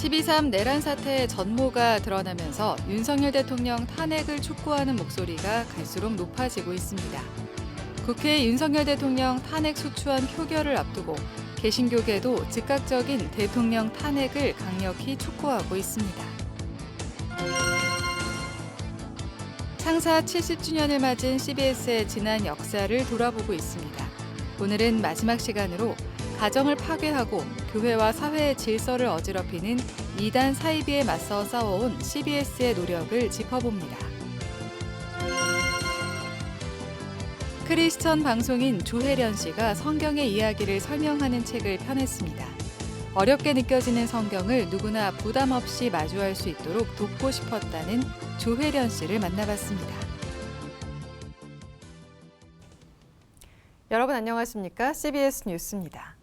12.3 내란 사태의 전모가 드러나면서 윤석열 대통령 탄핵을 촉구하는 목소리가 갈수록 높아지고 있습니다. 국회 윤석열 대통령 탄핵 소추안 표결을 앞두고 개신교계도 즉각적인 대통령 탄핵을 강력히 촉구하고 있습니다. 창사 70주년을 맞은 CBS의 지난 역사를 돌아보고 있습니다. 오늘은 마지막 시간으로 가정을 파괴하고 교회와 사회의 질서를 어지럽히는 이단 사이비에 맞서 싸워온 CBS의 노력을 짚어봅니다. 크리스천 방송인 조혜련 씨가 성경의 이야기를 설명하는 책을 펴냈습니다. 어렵게 느껴지는 성경을 누구나 부담 없이 마주할 수 있도록 돕고 싶었다는 조혜련 씨를 만나봤습니다. 여러분 안녕하십니까? CBS 뉴스입니다.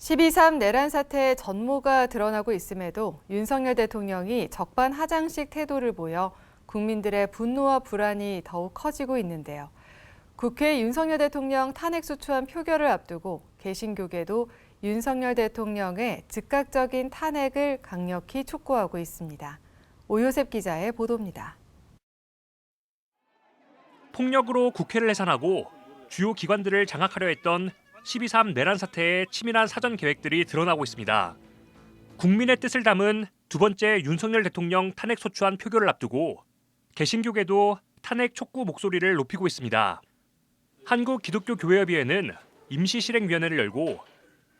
12.3 내란 사태의 전모가 드러나고 있음에도 윤석열 대통령이 적반하장식 태도를 보여 국민들의 분노와 불안이 더욱 커지고 있는데요. 국회 윤석열 대통령 탄핵 소추안 표결을 앞두고 개신교계도 윤석열 대통령의 즉각적인 탄핵을 강력히 촉구하고 있습니다. 오요셉 기자의 보도입니다. 폭력으로 국회를 해산하고 주요 기관들을 장악하려 했던 12.3 내란 사태의 치밀한 사전 계획들이 드러나고 있습니다. 국민의 뜻을 담은 두 번째 윤석열 대통령 탄핵 소추안 표결을 앞두고 개신교계도 탄핵 촉구 목소리를 높이고 있습니다. 한국기독교교회협의회는 임시실행위원회를 열고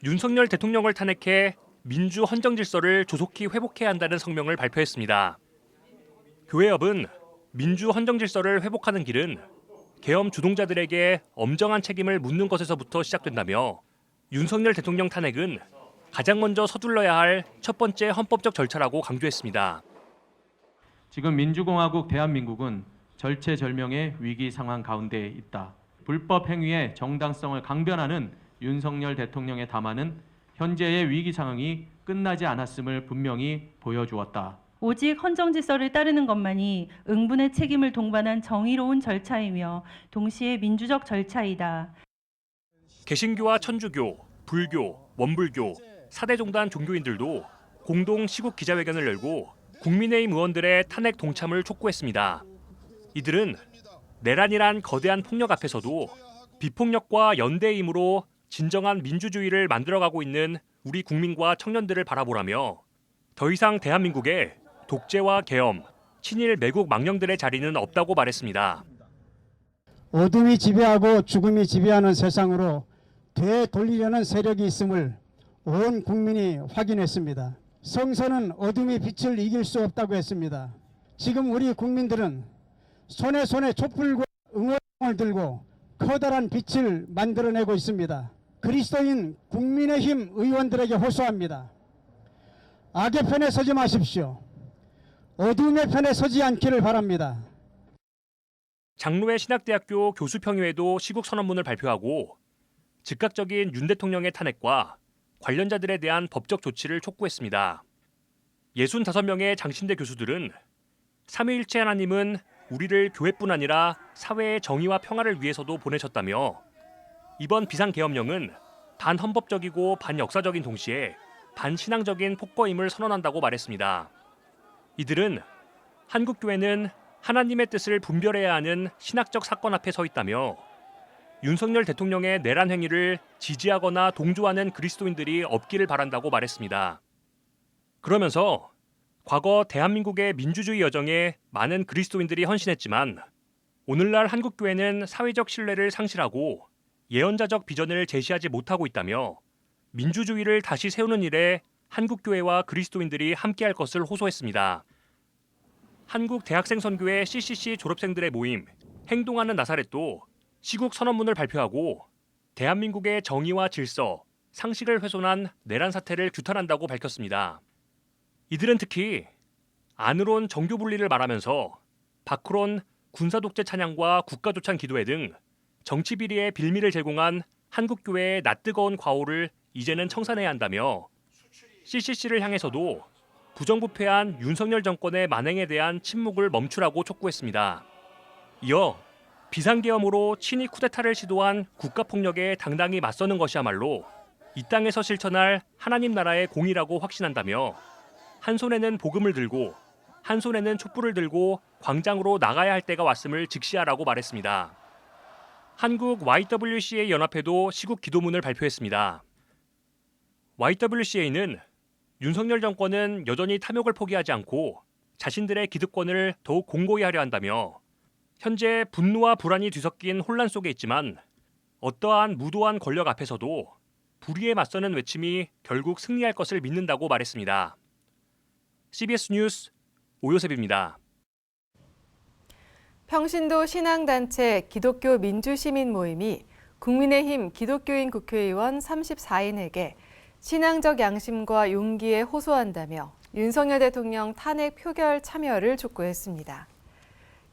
윤석열 대통령을 탄핵해 민주 헌정 질서를 조속히 회복해야 한다는 성명을 발표했습니다. 교회협은 민주 헌정 질서를 회복하는 길은 계엄 주동자들에게 엄정한 책임을 묻는 것에서부터 시작된다며 윤석열 대통령 탄핵은 가장 먼저 서둘러야 할 첫 번째 헌법적 절차라고 강조했습니다. 지금 민주공화국 대한민국은 절체절명의 위기 상황 가운데 있다. 불법 행위의 정당성을 강변하는 윤석열 대통령의 담화는 현재의 위기 상황이 끝나지 않았음을 분명히 보여주었다. 오직 헌정 질서를 따르는 것만이 응분의 책임을 동반한 정의로운 절차이며 동시에 민주적 절차이다. 개신교와 천주교, 불교, 원불교, 사대종단 종교인들도 공동 시국 기자회견을 열고 국민의힘 의원들의 탄핵 동참을 촉구했습니다. 이들은 내란이란 거대한 폭력 앞에서도 비폭력과 연대의 힘으로 진정한 민주주의를 만들어가고 있는 우리 국민과 청년들을 바라보라며 더 이상 대한민국에 독재와 계엄, 친일 매국 망령들의 자리는 없다고 말했습니다. 어둠이 지배하고 죽음이 지배하는 세상으로 되돌리려는 세력이 있음을 온 국민이 확인했습니다. 성서는 어둠이 빛을 이길 수 없다고 했습니다. 지금 우리 국민들은 손에 촛불과 응원을 들고 커다란 빛을 만들어내고 있습니다. 그리스도인 국민의힘 의원들에게 호소합니다. 악의 편에 서지 마십시오. 어둠의 편에 서지 않기를 바랍니다. 장로회 신학대학교 교수평의회도 시국 선언문을 발표하고 즉각적인 윤 대통령의 탄핵과 관련자들에 대한 법적 조치를 촉구했습니다. 65명의 장신대 교수들은 삼위일체 하나님은 우리를 교회뿐 아니라 사회의 정의와 평화를 위해서도 보내셨다며 이번 비상계엄령은 반헌법적이고 반역사적인 동시에 반신앙적인 폭거임을 선언한다고 말했습니다. 이들은 한국교회는 하나님의 뜻을 분별해야 하는 신학적 사건 앞에 서 있다며 윤석열 대통령의 내란 행위를 지지하거나 동조하는 그리스도인들이 없기를 바란다고 말했습니다. 그러면서 과거 대한민국의 민주주의 여정에 많은 그리스도인들이 헌신했지만 오늘날 한국교회는 사회적 신뢰를 상실하고 예언자적 비전을 제시하지 못하고 있다며 민주주의를 다시 세우는 일에 한국교회와 그리스도인들이 함께할 것을 호소했습니다. 한국대학생선교회 CCC 졸업생들의 모임 행동하는 나사렛도 시국 선언문을 발표하고 대한민국의 정의와 질서, 상식을 훼손한 내란 사태를 규탄한다고 밝혔습니다. 이들은 특히 안으론 정교 분리를 말하면서 밖으론 군사독재 찬양과 국가조찬 기도회 등 정치 비리의 빌미를 제공한 한국교회의 낯뜨거운 과오를 이제는 청산해야 한다며 CCC를 향해서도 부정부패한 윤석열 정권의 만행에 대한 침묵을 멈추라고 촉구했습니다. 이어 비상계엄으로 친위 쿠데타를 시도한 국가폭력에 당당히 맞서는 것이야말로 이 땅에서 실천할 하나님 나라의 공의라고 확신한다며 한 손에는 복음을 들고 한 손에는 촛불을 들고 광장으로 나가야 할 때가 왔음을 직시하라고 말했습니다. 한국 YWCA 연합회도 시국 기도문을 발표했습니다. YWCA는 윤석열 정권은 여전히 탐욕을 포기하지 않고 자신들의 기득권을 더욱 공고히 하려 한다며 현재 분노와 불안이 뒤섞인 혼란 속에 있지만 어떠한 무도한 권력 앞에서도 불의에 맞서는 외침이 결국 승리할 것을 믿는다고 말했습니다. CBS 뉴스 오요셉입니다. 평신도 신앙단체 기독교 민주시민 모임이 국민의힘 기독교인 국회의원 34인에게 신앙적 양심과 용기에 호소한다며 윤석열 대통령 탄핵 표결 참여를 촉구했습니다.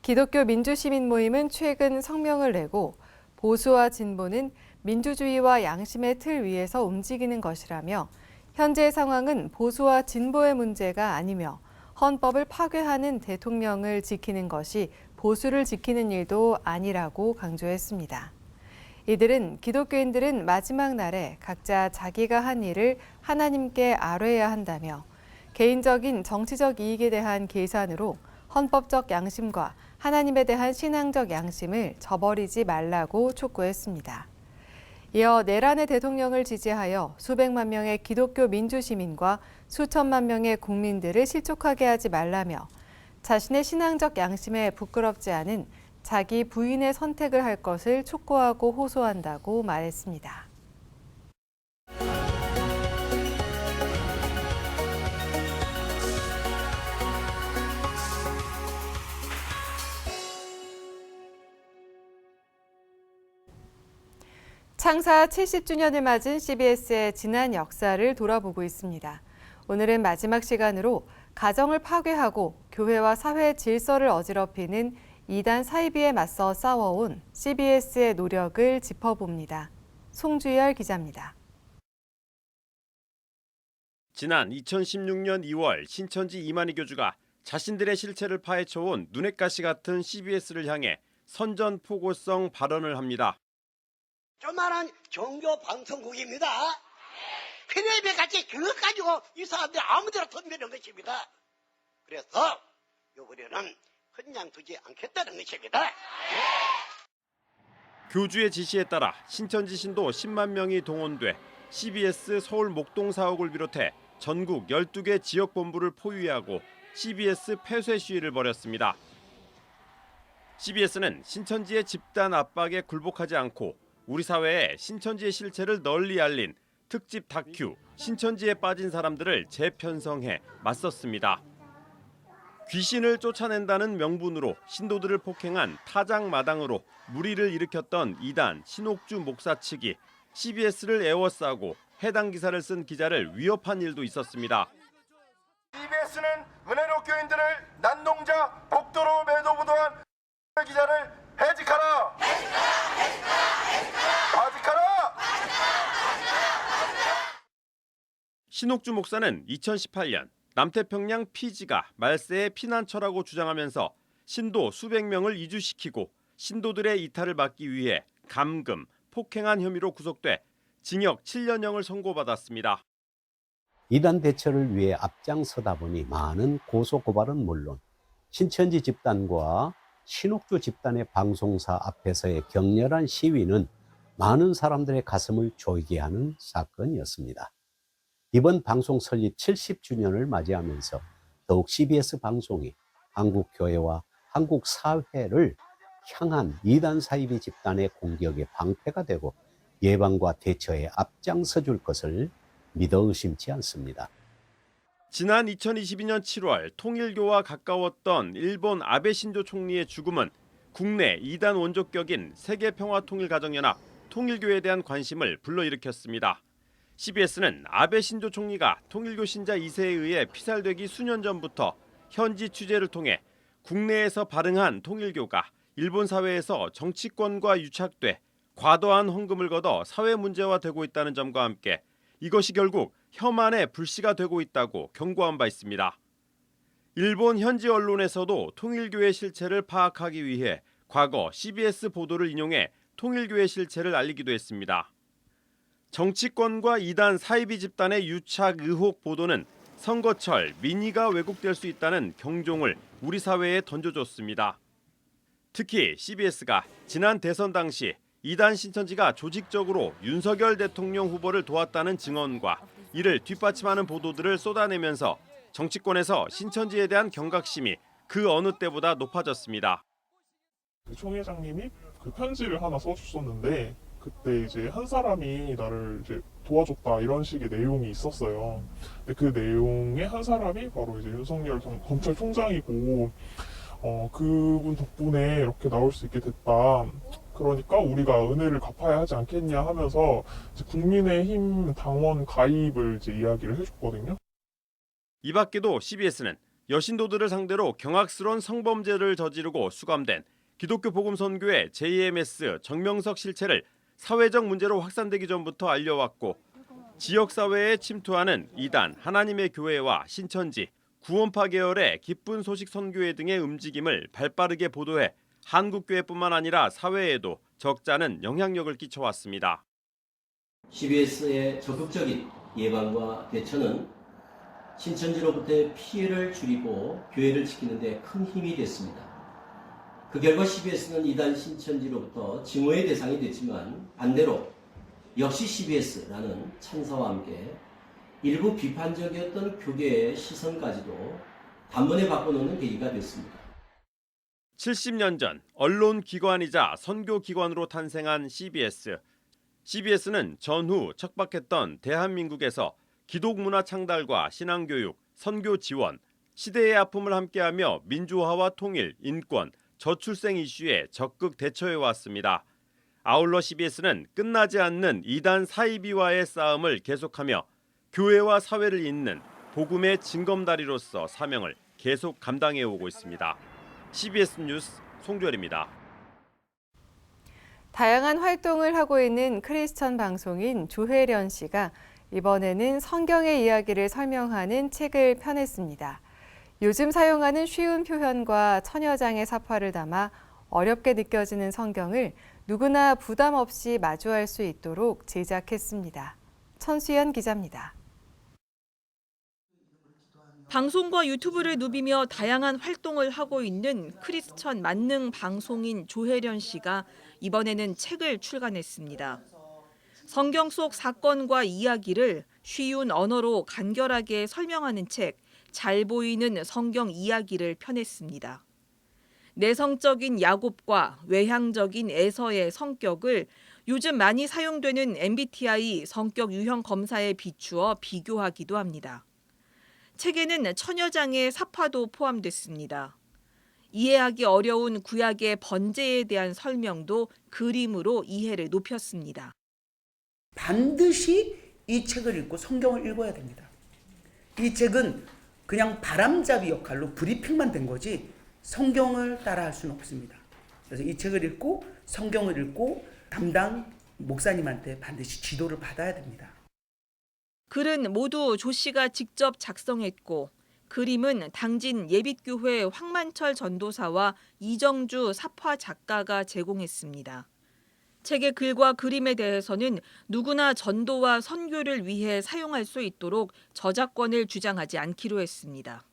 기독교 민주시민 모임은 최근 성명을 내고 보수와 진보는 민주주의와 양심의 틀 위에서 움직이는 것이라며 현재 상황은 보수와 진보의 문제가 아니며 헌법을 파괴하는 대통령을 지키는 것이 보수를 지키는 일도 아니라고 강조했습니다. 이들은 기독교인들은 마지막 날에 각자 자기가 한 일을 하나님께 아뢰어야 한다며 개인적인 정치적 이익에 대한 계산으로 헌법적 양심과 하나님에 대한 신앙적 양심을 저버리지 말라고 촉구했습니다. 이어 내란의 대통령을 지지하여 수백만 명의 기독교 민주시민과 수천만 명의 국민들을 실족하게 하지 말라며 자신의 신앙적 양심에 부끄럽지 않은 자기 부인의 선택을 할 것을 촉구하고 호소한다고 말했습니다. 창사 70주년을 맞은 CBS의 지난 역사를 돌아보고 있습니다. 오늘은 마지막 시간으로 가정을 파괴하고 교회와 사회 질서를 어지럽히는 이단 사이비에 맞서 싸워온 CBS의 노력을 짚어봅니다. 송주열 기자입니다. 지난 2016년 2월 신천지 이만희 교주가 자신들의 실체를 파헤쳐온 눈엣 가시 같은 CBS를 향해 선전포고성 발언을 합니다. 조만한 종교 방송국입니다. 텔레비전 같이 그것 가지고 이 사람들이 아무데나 덤비는 것입니다. 그래서 요번에는 그냥 두지 않겠다는 것입니다. 교주의 지시에 따라 신천지 신도 10만 명이 동원돼 CBS 서울 목동 사옥을 비롯해 전국 12개 지역 본부를 포위하고 CBS 폐쇄 시위를 벌였습니다. CBS는 신천지의 집단 압박에 굴복하지 않고 우리 사회에 신천지의 실체를 널리 알린 특집 다큐 신천지에 빠진 사람들을 재편성해 맞섰습니다. 귀신을 쫓아낸다는 명분으로 신도들을 폭행한 타작마당으로 물의를 일으켰던 이단 신옥주 목사 측이 CBS를 에워싸고 해당 기사를 쓴 기자를 위협한 일도 있었습니다. CBS는 은혜로 교인들을 난동자 복도로 매도부도한 기자를 해직하라! 해직하라! 신옥주 목사는 2018년 남태평양 피지가 말세의 피난처라고 주장하면서 신도 수백 명을 이주시키고 신도들의 이탈을 막기 위해 감금, 폭행한 혐의로 구속돼 징역 7년형을 선고받았습니다. 이단 대처를 위해 앞장서다 보니 많은 고소 고발은 물론 신천지 집단과 신옥주 집단의 방송사 앞에서의 격렬한 시위는 많은 사람들의 가슴을 조이게 하는 사건이었습니다. 이번 방송 설립 70주년을 맞이하면서 더욱 CBS 방송이 한국 교회와 한국 사회를 향한 이단 사이비 집단의 공격의 방패가 되고 예방과 대처에 앞장서 줄 것을 믿어 의심치 않습니다. 지난 2022년 7월 통일교와 가까웠던 일본 아베 신조 총리의 죽음은 국내 이단 원조격인 세계평화통일가정연합 통일교에 대한 관심을 불러일으켰습니다. CBS는 아베 신조 총리가 통일교 신자 2세에 의해 피살되기 수년 전부터 현지 취재를 통해 국내에서 발흥한 통일교가 일본 사회에서 정치권과 유착돼 과도한 헌금을 걷어 사회 문제화되고 있다는 점과 함께 이것이 결국 혐한의 불씨가 되고 있다고 경고한 바 있습니다. 일본 현지 언론에서도 통일교의 실체를 파악하기 위해 과거 CBS 보도를 인용해 통일교의 실체를 알리기도 했습니다. 정치권과 이단 사이비 집단의 유착 의혹 보도는 선거철 민의가 왜곡될 수 있다는 경종을 우리 사회에 던져줬습니다. 특히 CBS가 지난 대선 당시 이단 신천지가 조직적으로 윤석열 대통령 후보를 도왔다는 증언과 이를 뒷받침하는 보도들을 쏟아내면서 정치권에서 신천지에 대한 경각심이 그 어느 때보다 높아졌습니다. 총 회장님이 그 편지를 하나 써주셨는데 그때 이제 한 사람이 나를 이제 도와줬다 이런 식의 내용이 있었어요. 근데 그 내용의 한 사람이 바로 이제 윤석열 검찰총장이고 그분 덕분에 이렇게 나올 수 있게 됐다. 그러니까 우리가 은혜를 갚아야 하지 않겠냐 하면서 이제 국민의힘 당원 가입을 이제 이야기를 해줬거든요. 이 밖에도 CBS는 여신도들을 상대로 경악스러운 성범죄를 저지르고 수감된 기독교 복음선교회 JMS 정명석 실체를 사회적 문제로 확산되기 전부터 알려왔고 지역사회에 침투하는 이단 하나님의 교회와 신천지, 구원파 계열의 기쁜 소식 선교회 등의 움직임을 발빠르게 보도해 한국교회뿐만 아니라 사회에도 적지 않은 영향력을 끼쳐왔습니다. CBS의 적극적인 예방과 대처는 신천지로부터의 피해를 줄이고 교회를 지키는 데 큰 힘이 됐습니다. 그 결과 CBS는 이단 신천지로부터 증오의 대상이 됐지만 반대로 역시 CBS라는 찬사와 함께 일부 비판적이었던 교계의 시선까지도 단번에 바꿔놓는 계기가 됐습니다. 70년 전 언론기관이자 선교기관으로 탄생한 CBS. CBS는 전후 척박했던 대한민국에서 기독문화 창달과 신앙교육, 선교 지원, 시대의 아픔을 함께하며 민주화와 통일, 인권, 저출생 이슈에 적극 대처해왔습니다. 아울러 CBS는 끝나지 않는 이단 사이비와의 싸움을 계속하며 교회와 사회를 잇는 복음의 징검다리로서 사명을 계속 감당해오고 있습니다. CBS 뉴스 송주열입니다. 다양한 활동을 하고 있는 크리스천 방송인 조혜련 씨가 이번에는 성경의 이야기를 설명하는 책을 펴냈습니다. 요즘 사용하는 쉬운 표현과 천여장의 사파를 담아 어렵게 느껴지는 성경을 누구나 부담 없이 마주할 수 있도록 제작했습니다. 천수연 기자입니다. 방송과 유튜브를 누비며 다양한 활동을 하고 있는 크리스천 만능 방송인 조혜련 씨가 이번에는 책을 출간했습니다. 성경 속 사건과 이야기를 쉬운 언어로 간결하게 설명하는 책, 잘 보이는 성경 이야기를 펴냈습니다. 내성적인 야곱과 외향적인 에서의 성격을 요즘 많이 사용되는 MBTI 성격 유형 검사에 비추어 비교하기도 합니다. 책에는 천여장의 사파도 포함됐습니다. 이해하기 어려운 구약의 번제에 대한 설명도 그림으로 이해를 높였습니다. 반드시 이 책을 읽고 성경을 읽어야 됩니다. 이 책은 그냥 바람잡이 역할로 브리핑만 된 거지 성경을 따라할 수는 없습니다. 그래서 이 책을 읽고 성경을 읽고 담당 목사님한테 반드시 지도를 받아야 됩니다. 글은 모두 조 씨가 직접 작성했고 그림은 당진 예빛교회 황만철 전도사와 이정주 사파 작가가 제공했습니다. 책의 글과 그림에 대해서는 누구나 전도와 선교를 위해 사용할 수 있도록 저작권을 주장하지 않기로 했습니다.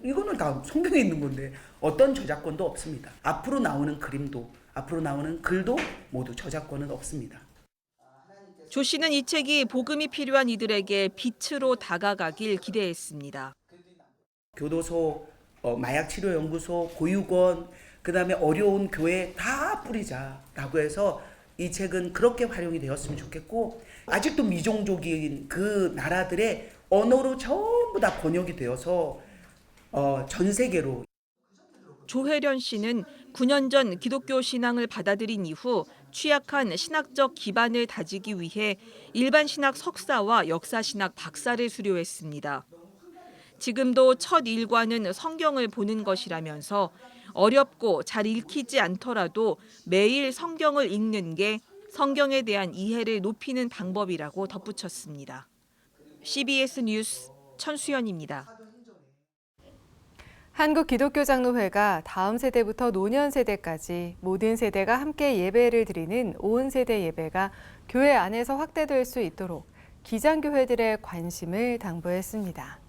이거는 다 성경에 있는 건데 어떤 저작권도 없습니다. 앞으로 나오는 그림도 앞으로 나오는 글도 모두 저작권은 없습니다. 조 씨는 이 책이 복음이 필요한 이들에게 빛으로 다가가길 기대했습니다. 교도소, 마약치료연구소, 고육원, 그다음에 어려운 교회 다 뿌리자라고 해서 이 책은 그렇게 활용이 되었으면 좋겠고 아직도 미종족인 그 나라들의 언어로 전부 다 번역이 되어서 전 세계로. 조혜련 씨는 9년 전 기독교 신앙을 받아들인 이후 취약한 신학적 기반을 다지기 위해 일반 신학 석사와 역사 신학 박사를 수료했습니다. 지금도 첫 일과는 성경을 보는 것이라면서 어렵고 잘 읽히지 않더라도 매일 성경을 읽는 게 성경에 대한 이해를 높이는 방법이라고 덧붙였습니다. CBS 뉴스 천수연입니다. 한국기독교장로회가 다음 세대부터 노년 세대까지 모든 세대가 함께 예배를 드리는 오은세대 예배가 교회 안에서 확대될 수 있도록 기장교회들의 관심을 당부했습니다.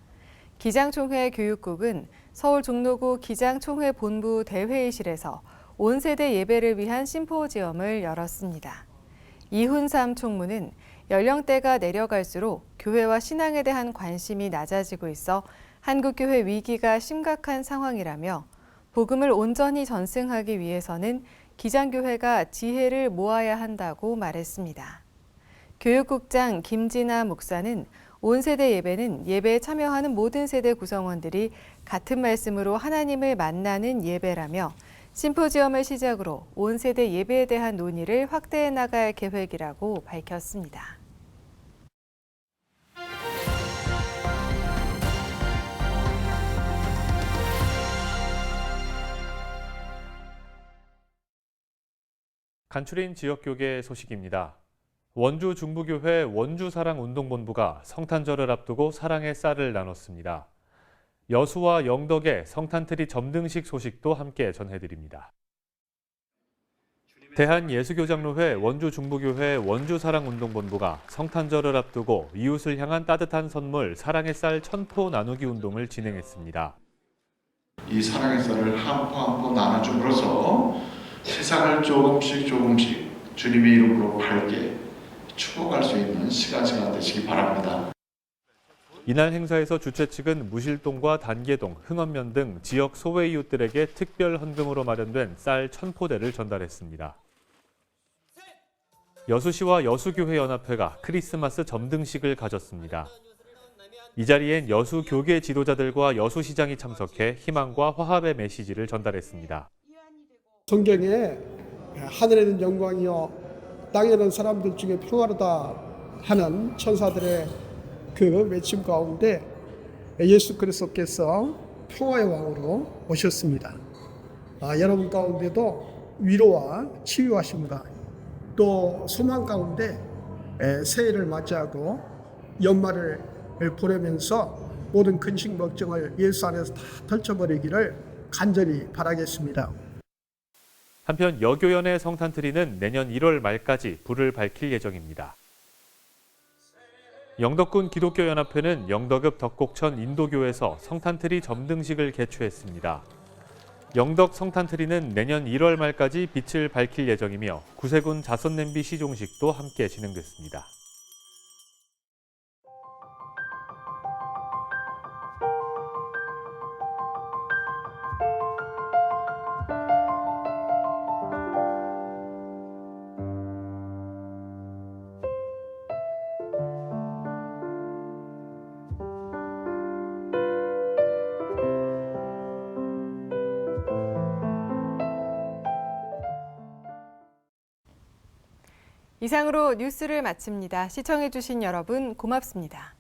기장총회 교육국은 서울 종로구 기장총회 본부 대회의실에서 온 세대 예배를 위한 심포지엄을 열었습니다. 이훈삼 총무는 연령대가 내려갈수록 교회와 신앙에 대한 관심이 낮아지고 있어 한국교회 위기가 심각한 상황이라며 복음을 온전히 전승하기 위해서는 기장교회가 지혜를 모아야 한다고 말했습니다. 교육국장 김진아 목사는 온 세대 예배는 예배에 참여하는 모든 세대 구성원들이 같은 말씀으로 하나님을 만나는 예배라며 심포지엄을 시작으로 온 세대 예배에 대한 논의를 확대해 나갈 계획이라고 밝혔습니다. 간추린 지역교계 소식입니다. 원주 중부교회 원주사랑운동본부가 성탄절을 앞두고 사랑의 쌀을 나눴습니다. 여수와 영덕의 성탄트리 점등식 소식도 함께 전해드립니다. 대한예수교장로회 원주중부교회 원주사랑운동본부가 성탄절을 앞두고 이웃을 향한 따뜻한 선물 사랑의 쌀 1000포 나누기 운동을 진행했습니다. 이 사랑의 쌀을 한 포 한 포 나눠줌으로써 세상을 조금씩 주님의 이름으로 밝게 축복할 수 있는 시간 되시기 바랍니다. 이날 행사에서 주최 측은 무실동과 단계동, 흥원면 등 지역 소외 이웃들에게 특별 헌금으로 마련된 쌀 1000포대를 전달했습니다. 여수시와 여수교회연합회가 크리스마스 점등식을 가졌습니다. 이 자리엔 여수 교계 지도자들과 여수시장이 참석해 희망과 화합의 메시지를 전달했습니다. 성경에 하늘에는 영광이요 땅에는 사람들 중에 평화로다 하는 천사들의 그 외침 가운데 예수 그리스도께서 평화의 왕으로 오셨습니다. 여러분 가운데도 위로와 치유하십니다. 또 소망 가운데 새해를 맞이하고 연말을 보내면서 모든 근심 걱정을 예수 안에서 다 펼쳐버리기를 간절히 바라겠습니다. 한편 여교연의 성탄트리는 내년 1월 말까지 불을 밝힐 예정입니다. 영덕군 기독교연합회는 영덕읍 덕곡천 인도교에서 성탄트리 점등식을 개최했습니다. 영덕 성탄트리는 내년 1월 말까지 빛을 밝힐 예정이며 구세군 자선냄비 시종식도 함께 진행됐습니다. 이상으로 뉴스를 마칩니다. 시청해주신 여러분 고맙습니다.